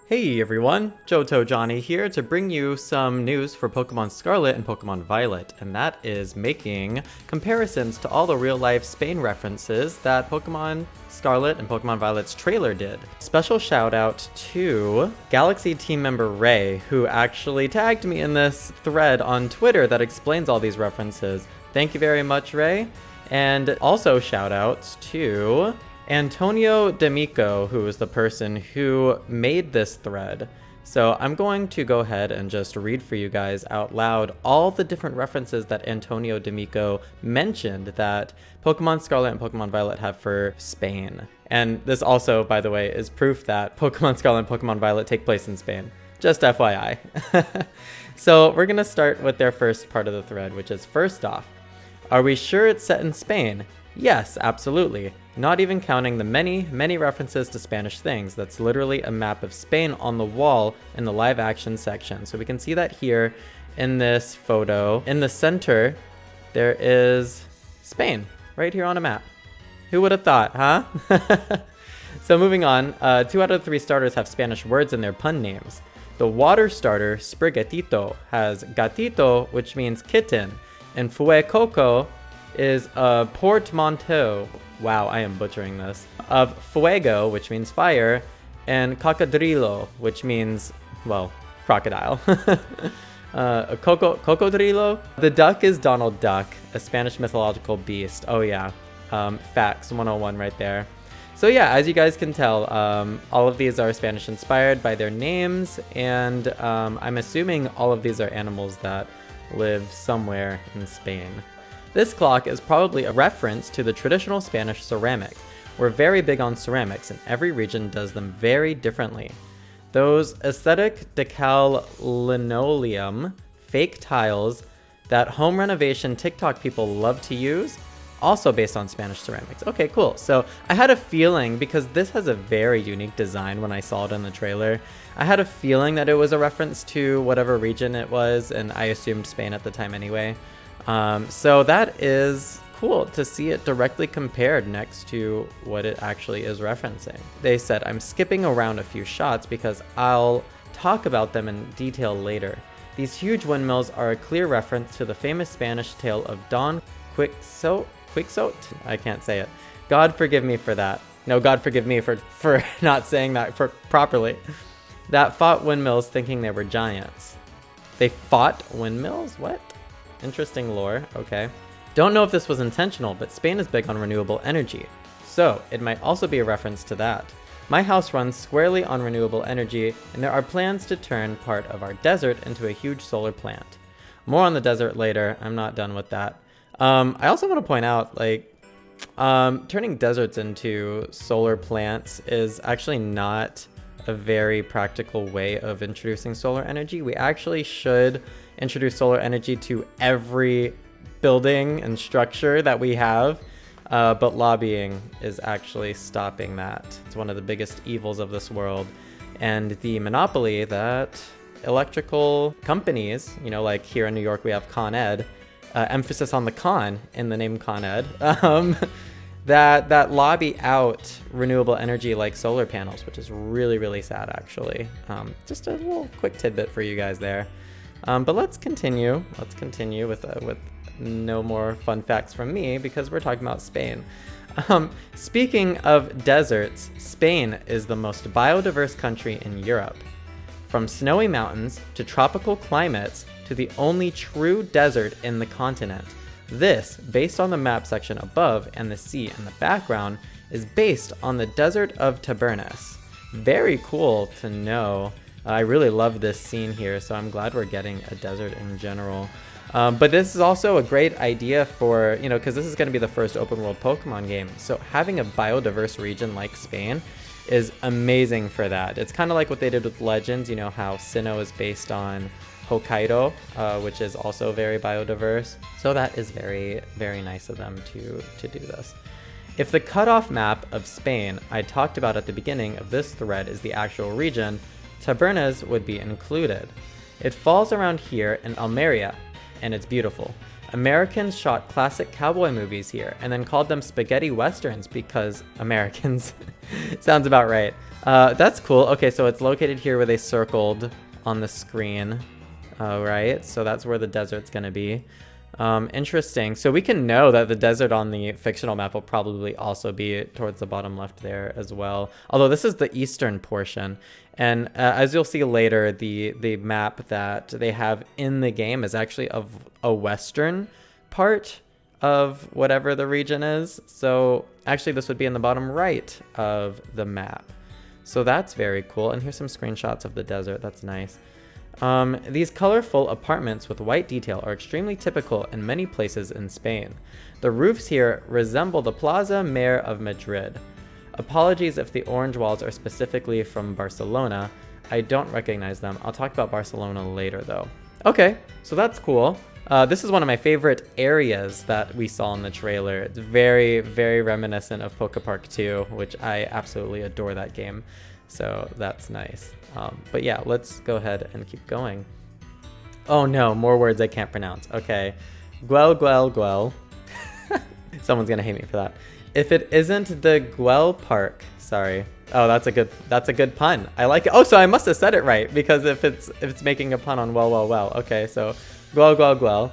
Hey everyone, Johto Jonny here to bring you some news for Pokemon Scarlet and Pokemon Violet, and that is making comparisons to all the real-life Spain references that Pokemon Scarlet and Pokemon Violet's trailer did. Special shout out to Galaxy team member Ray, who actually tagged me in this thread on Twitter that explains all these references. Thank you very much, Ray. And also shout outs to Antonio D'Amico, who is the person who made this thread. So I'm going to go ahead and just read for you guys out loud all the different references that Antonio D'Amico mentioned that Pokemon Scarlet and Pokemon Violet have for Spain. And this also, by the way, is proof that Pokemon Scarlet and Pokemon Violet take place in Spain. Just FYI. So we're going to start with their first part of the thread, which is first off, are we sure it's set in Spain? Yes, absolutely. Not even counting the many references to Spanish things. That's literally a map of Spain on the wall in the live action section. So we can see that here in this photo. In the center, there is Spain right here on a map. Who would have thought, huh? So moving on, 2 out of 3 starters have Spanish words in their pun names. The water starter, Sprigatito, has gatito, which means kitten, and Fuecoco is a portmanteau, wow, I am butchering this, of fuego, which means fire, and cocodrilo, which means, well, crocodile. Cocodrilo? The duck is Donald Duck, a Spanish mythological beast. Oh yeah, facts 101 right there. So yeah, as you guys can tell, all of these are Spanish inspired by their names, and I'm assuming all of these are animals that live somewhere in Spain. This clock is probably a reference to the traditional Spanish ceramic. We're very big on ceramics, and every region does them very differently. Those aesthetic decal linoleum fake tiles that home renovation TikTok people love to use, also based on Spanish ceramics. Okay, cool. So I had a feeling, because this has a very unique design when I saw it in the trailer, I had a feeling that it was a reference to whatever region it was, and I assumed Spain at the time anyway. So that is cool to see it directly compared next to what it actually is referencing. They said, I'm skipping around a few shots because I'll talk about them in detail later. These huge windmills are a clear reference to the famous Spanish tale of Don Quixote? I can't say it. God forgive me for that. No, God forgive me for not saying that properly. That fought windmills thinking they were giants. They fought windmills? What? Interesting lore, okay. Don't know if this was intentional, but Spain is big on renewable energy, so it might also be a reference to that. My house runs squarely on renewable energy, and there are plans to turn part of our desert into a huge solar plant. More on the desert later, I'm not done with that. I also want to point out, turning deserts into solar plants is actually not a very practical way of introducing solar energy. We actually should introduce solar energy to every building and structure that we have, but lobbying is actually stopping that. It's one of the biggest evils of this world, and the monopoly that electrical companies, like here in New York we have Con Ed, emphasis on the con in the name Con Ed, that lobby out renewable energy like solar panels, which is really sad actually. Just a little quick tidbit for you guys there. But let's continue with no more fun facts from me, because we're talking about Spain. Speaking of deserts, Spain is the most biodiverse country in Europe. From snowy mountains to tropical climates to the only true desert in the continent. This, based on the map section above and the sea in the background, is based on the desert of Tabernas. Very cool to know. I really love this scene here, so I'm glad we're getting a desert in general. But this is also a great idea for, because this is going to be the first open world Pokemon game. So having a biodiverse region like Spain is amazing for that. It's kind of like what they did with Legends, how Sinnoh is based on Hokkaido, which is also very biodiverse. So that is very nice of them to do this. If the cutoff map of Spain I talked about at the beginning of this thread is the actual region, Tabernas would be included. It falls around here in Almeria, and it's beautiful. Americans shot classic cowboy movies here and then called them spaghetti westerns because Americans. Sounds about right. That's cool. Okay, so it's located here where they circled on the screen. Right, so that's where the desert's gonna be. Interesting. So we can know that the desert on the fictional map will probably also be towards the bottom left there as well. Although this is the eastern portion. And as you'll see later, the map that they have in the game is actually of a western part of whatever the region is. So actually this would be in the bottom right of the map. So that's very cool. And here's some screenshots of the desert. That's nice. These colorful apartments with white detail are extremely typical in many places in Spain. The roofs here resemble the Plaza Mayor of Madrid. Apologies if the orange walls are specifically from Barcelona. I don't recognize them. I'll talk about Barcelona later though. Okay, so that's cool. This is one of my favorite areas that we saw in the trailer. It's very, very reminiscent of Poke Park 2, which I absolutely adore that game. So that's nice. But yeah, let's go ahead and keep going. Oh no, more words I can't pronounce. Okay. Guel. Someone's gonna hate me for that. If it isn't the Guel Park, sorry. Oh, that's a good pun. I like it. Oh, so I must have said it right because if it's making a pun on well. Okay, so Guel.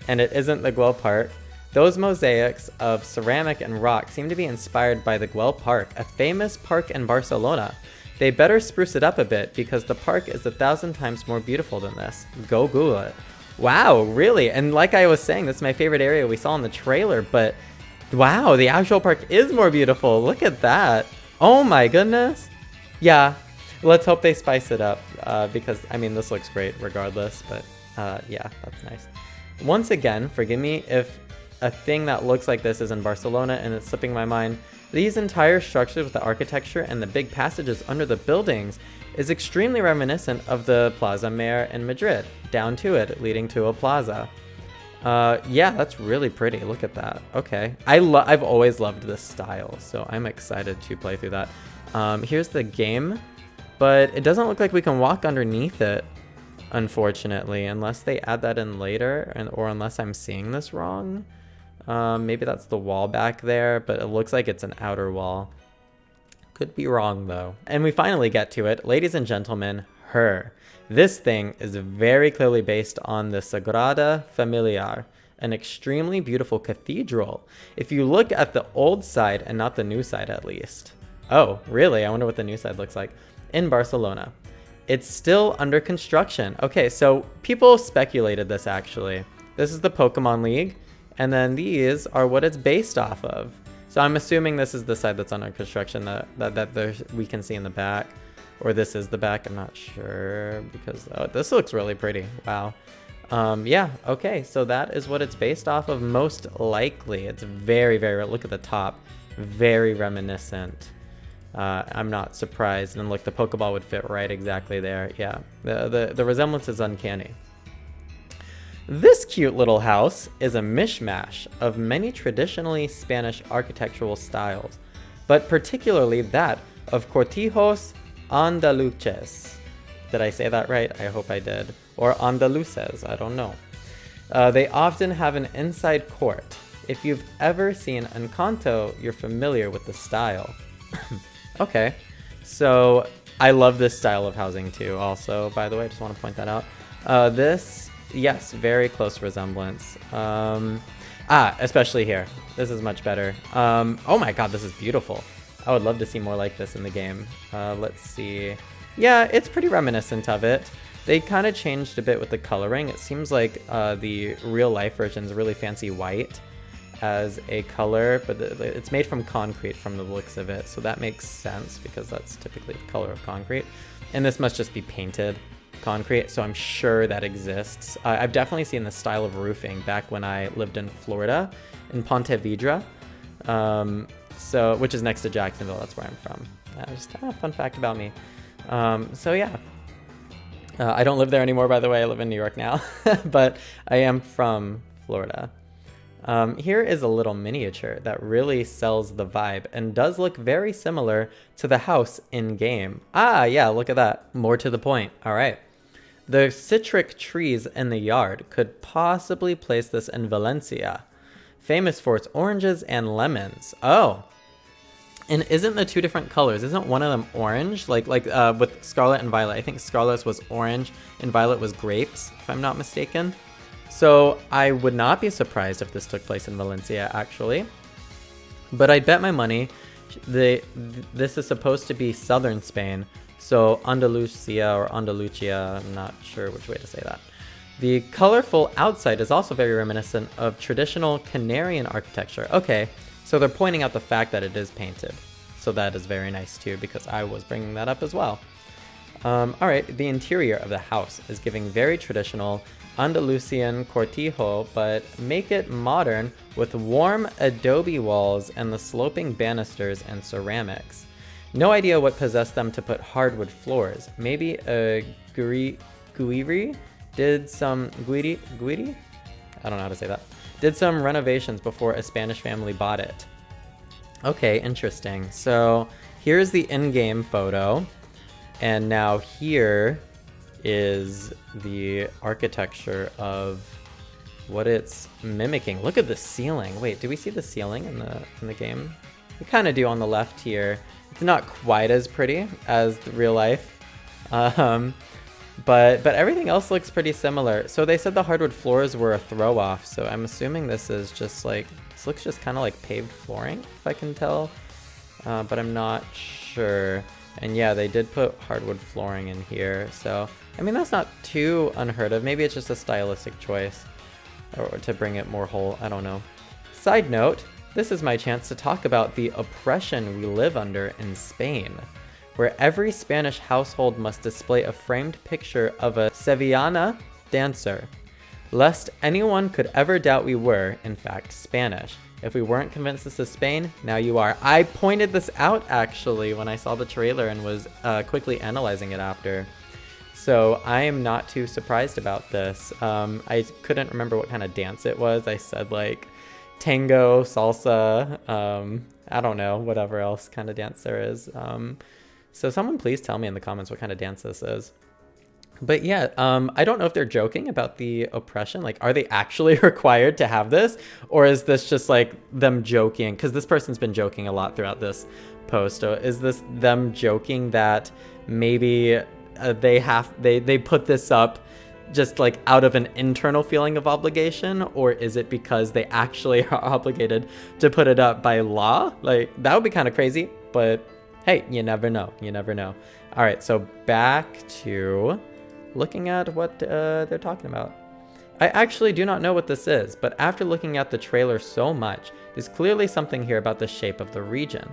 And it isn't the Guel Park. Those mosaics of ceramic and rock seem to be inspired by the Guel Park, a famous park in Barcelona. They better spruce it up a bit because the park is 1,000 times more beautiful than this. Go Google it. Wow, really? And like I was saying, this is my favorite area we saw in the trailer, but wow, the actual park is more beautiful. Look at that. Oh my goodness. Yeah, let's hope they spice it up because, I mean, this looks great regardless, but yeah, that's nice. Once again, forgive me if a thing that looks like this is in Barcelona and it's slipping my mind. These entire structures with the architecture and the big passages under the buildings is extremely reminiscent of the Plaza Mayor in Madrid, down to it, leading to a plaza. Yeah, that's really pretty. Look at that. Okay. I've always loved this style, so I'm excited to play through that. Here's the game, but it doesn't look like we can walk underneath it, unfortunately, unless they add that in later, or unless I'm seeing this wrong. Maybe that's the wall back there, but it looks like it's an outer wall. Could be wrong though. And we finally get to it. Ladies and gentlemen, her. This thing is very clearly based on the Sagrada Familiar, an extremely beautiful cathedral. If you look at the old side and not the new side at least. Oh, really? I wonder what the new side looks like. In Barcelona. It's still under construction. Okay, so people speculated this actually. This is the Pokemon League. And then these are what it's based off of. So I'm assuming this is the side that's under construction that we can see in the back. Or this is the back, I'm not sure. Because this looks really pretty, wow. Yeah, okay, so that is what it's based off of most likely. It's very, very, look at the top. Very reminiscent. I'm not surprised. And look, the Pokeball would fit right exactly there. Yeah, the resemblance is uncanny. This cute little house is a mishmash of many traditionally Spanish architectural styles, but particularly that of cortijos andaluces. Did I say that right? I hope I did. Or andaluces, I don't know. They often have an inside court. If you've ever seen Encanto, you're familiar with the style. Okay, so I love this style of housing too also, by the way, I just want to point that out. Yes, very close resemblance. Especially here. This is much better. Oh my god, this is beautiful. I would love to see more like this in the game. Let's see. Yeah, it's pretty reminiscent of it. They kind of changed a bit with the coloring. It seems like the real life version is really fancy white as a color, but it's made from concrete from the looks of it. So that makes sense because that's typically the color of concrete. And this must just be painted concrete, so I'm sure that exists. I've definitely seen this style of roofing back when I lived in Florida, in Ponte Vedra, which is next to Jacksonville. That's where I'm from. Just a fun fact about me. So yeah, I don't live there anymore, by the way. I live in New York now, but I am from Florida. Here is a little miniature that really sells the vibe and does look very similar to the house in game. Ah, yeah, look at that. More to the point. All right. The citric trees in the yard could possibly place this in Valencia, famous for its oranges and lemons. Oh, and isn't the two different colors? Isn't one of them orange? Like with Scarlet and Violet. I think Scarlet was orange and Violet was grapes, if I'm not mistaken. So I would not be surprised if this took place in Valencia, actually. But I'd bet my money this is supposed to be southern Spain. So Andalusia or Andalucia, I'm not sure which way to say that. The colorful outside is also very reminiscent of traditional Canarian architecture. Okay, so they're pointing out the fact that it is painted. So that is very nice too, because I was bringing that up as well. All right, the interior of the house is giving very traditional Andalusian cortijo, but make it modern with warm adobe walls and the sloping banisters and ceramics. No idea what possessed them to put hardwood floors. Maybe a Guiri did some Guiri? I don't know how to say that. Did some renovations before a Spanish family bought it. Okay, interesting. So here's the in-game photo. And now here is the architecture of what it's mimicking. Look at the ceiling. Wait, do we see the ceiling in the game? We kind of do on the left here. It's not quite as pretty as the real life, but everything else looks pretty similar. So they said the hardwood floors were a throw off. So I'm assuming this is just like, this looks just kind of like paved flooring, if I can tell, but I'm not sure. And yeah, they did put hardwood flooring in here. So, I mean, that's not too unheard of. Maybe it's just a stylistic choice or to bring it more whole. I don't know. Side note, this is my chance to talk about the oppression we live under in Spain, where every Spanish household must display a framed picture of a Sevillana dancer, lest anyone could ever doubt we were, in fact, Spanish. If we weren't convinced this is Spain, now you are. I pointed this out, actually, when I saw the trailer and was quickly analyzing it after. So I am not too surprised about this. I couldn't remember what kind of dance it was. I said, like, tango, salsa, I don't know, whatever else kind of dance there is. So someone please tell me in the comments what kind of dance this is. But yeah, I don't know if they're joking about the oppression. Like, are they actually required to have this? Or is this just like them joking? Because this person's been joking a lot throughout this post. So is this them joking that maybe they put this up just like out of an internal feeling of obligation? Or is it because they actually are obligated to put it up by law? Like, that would be kind of crazy. But hey, you never know. You never know. All right, so back to looking at what they're talking about. I actually do not know what this is, but after looking at the trailer so much, there's clearly something here about the shape of the region.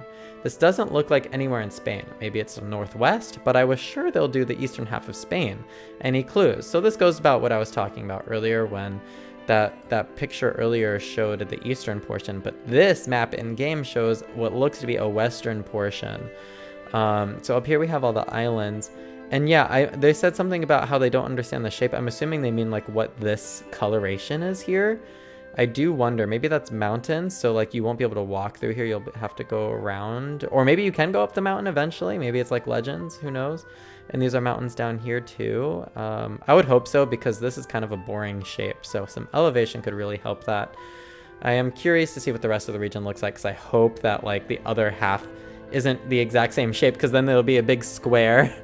This doesn't look like anywhere in Spain. Maybe it's the northwest, but I was sure they'll do the eastern half of Spain. Any clues? So this goes about what I was talking about earlier when that picture earlier showed the eastern portion, but this map in game shows what looks to be a western portion. So up here we have all the islands. And yeah, they said something about how they don't understand the shape. I'm assuming they mean like what this coloration is here. I do wonder, maybe that's mountains. So like you won't be able to walk through here. You'll have to go around, or maybe you can go up the mountain eventually. Maybe it's like Legends, who knows? And these are mountains down here too. I would hope so, because this is kind of a boring shape. So some elevation could really help that. I am curious to see what the rest of the region looks like, because I hope that like the other half isn't the exact same shape, because then there'll be a big square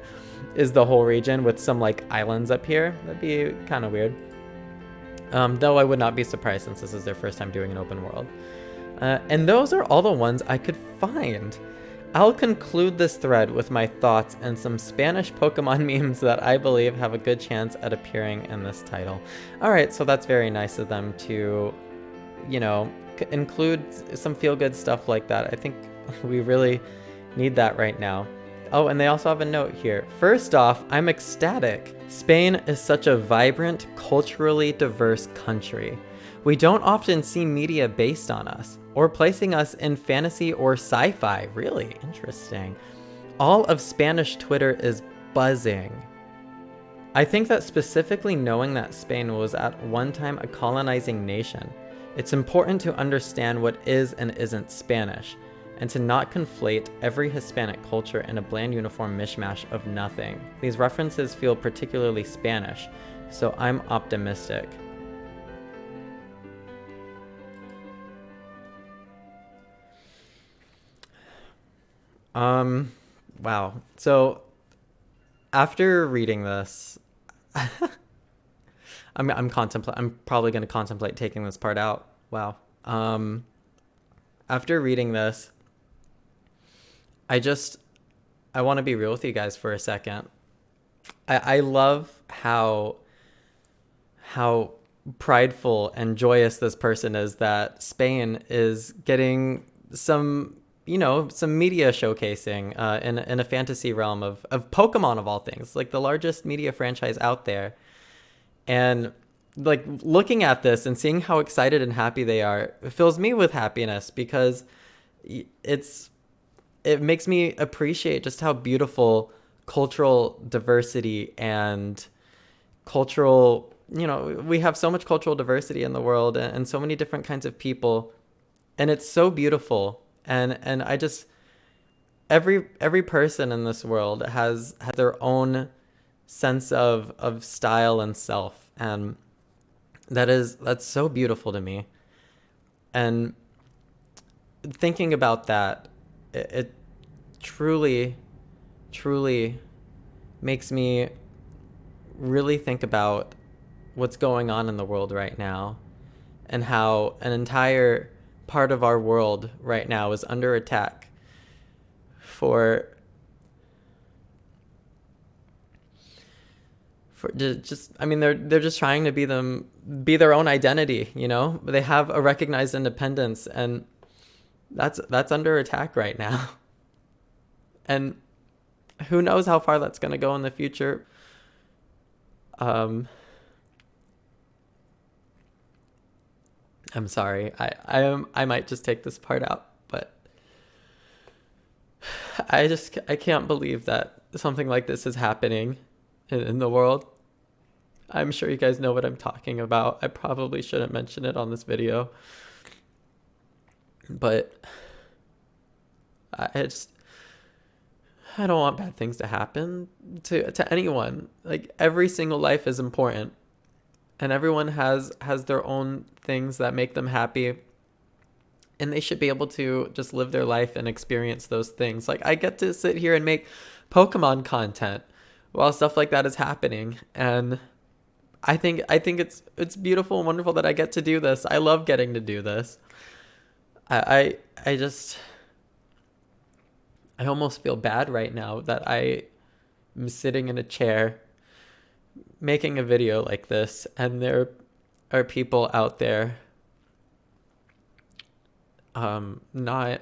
is the whole region with some like islands up here. That'd be kind of weird. Though I would not be surprised, since this is their first time doing an open world. And those are all the ones I could find. I'll conclude this thread with my thoughts and some Spanish Pokemon memes that I believe have a good chance at appearing in this title. All right, so that's very nice of them to, you know, include some feel-good stuff like that. I think we really need that right now. Oh, and they also have a note here. First off, I'm ecstatic. Spain is such a vibrant, culturally diverse country. We don't often see media based on us, or placing us in fantasy or sci-fi. Really interesting. All of Spanish Twitter is buzzing. I think that specifically knowing that Spain was at one time a colonizing nation, it's important to understand what is and isn't Spanish. and to not conflate every Hispanic culture in a bland uniform mishmash of nothing. These references feel particularly Spanish, so I'm optimistic. Wow. So after reading this, I'm probably going to contemplate taking this part out. Wow. After reading this, I want to be real with you guys for a second. I love how prideful and joyous this person is that Spain is getting some media showcasing in a fantasy realm of Pokemon, of all things, like the largest media franchise out there. And like looking at this and seeing how excited and happy they are, it fills me with happiness, because it makes me appreciate just how beautiful cultural diversity and cultural, we have so much cultural diversity in the world, and so many different kinds of people, and it's so beautiful. And I just, every person in this world has their own sense of style and self, and that's so beautiful to me. And thinking about that, it truly makes me really think about what's going on in the world right now, and how an entire part of our world right now is under attack for just, I mean, they're just trying to be their own identity, they have a recognized independence, and that's under attack right now. And who knows how far that's going to go in the future. I'm sorry. I might just take this part out, but I can't believe that something like this is happening in the world. I'm sure you guys know what I'm talking about. I probably shouldn't mention it on this video, but I don't want bad things to happen to anyone. Like, every single life is important, and everyone has their own things that make them happy, and they should be able to just live their life and experience those things. Like, I get to sit here and make Pokemon content while stuff like that is happening, and I think it's beautiful and wonderful that I get to do this. I love getting to do this. I almost feel bad right now that I am sitting in a chair making a video like this, and there are people out there not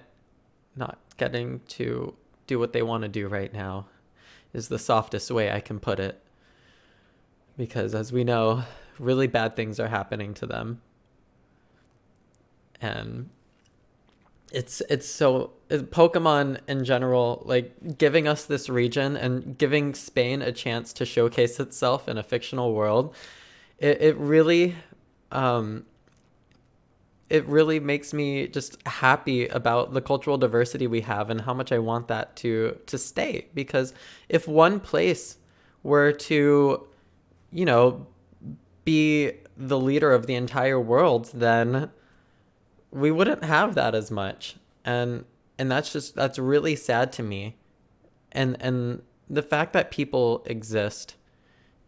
getting to do what they want to do right now, is the softest way I can put it. Because as we know, really bad things are happening to them. And it's Pokemon in general, like, giving us this region and giving Spain a chance to showcase itself in a fictional world. It really makes me just happy about the cultural diversity we have, and how much I want that to stay. Because if one place were to, be the leader of the entire world, then we wouldn't have that as much. And that's really sad to me. And the fact that people exist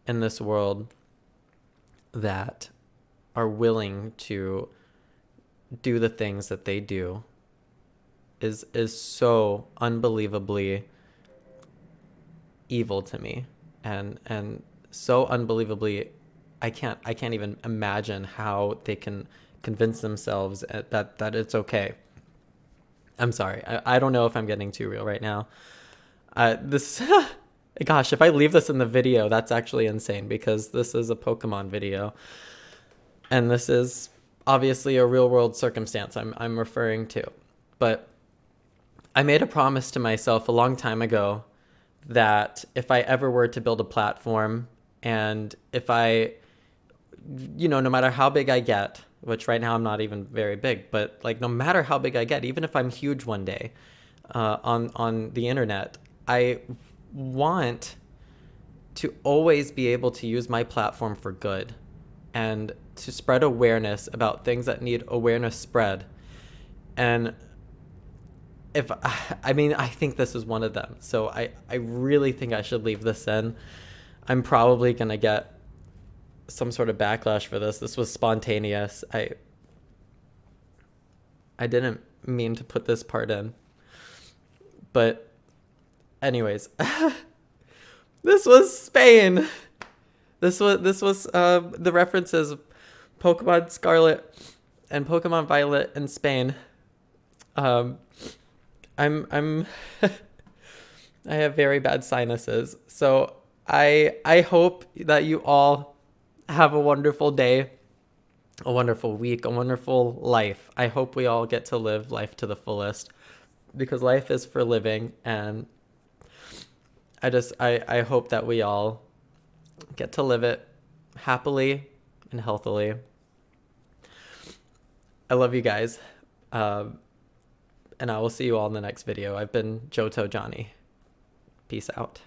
in this world that are willing to do the things that they do is so unbelievably evil to me, and so unbelievably, I can't even imagine how they can convince themselves that it's okay. I'm sorry. I don't know if I'm getting too real right now. Gosh, if I leave this in the video, that's actually insane, because this is a Pokemon video, and this is obviously a real world circumstance I'm referring to. But I made a promise to myself a long time ago that if I ever were to build a platform, and if I, no matter how big I get, which right now I'm not even very big, but like no matter how big I get, even if I'm huge one day on the internet, I want to always be able to use my platform for good and to spread awareness about things that need awareness spread. And I think this is one of them. So I really think I should leave this in. I'm probably going to get some sort of backlash for this. This was spontaneous. I didn't mean to put this part in. But anyways, this was Spain. This was the references of Pokemon Scarlet and Pokemon Violet in Spain. I'm I have very bad sinuses. So I hope that you all have a wonderful day, a wonderful week, a wonderful life. I hope we all get to live life to the fullest, because life is for living, and I hope that we all get to live it happily and healthily. I love you guys. And I will see you all in the next video. I've been Johto Jonny. Peace out.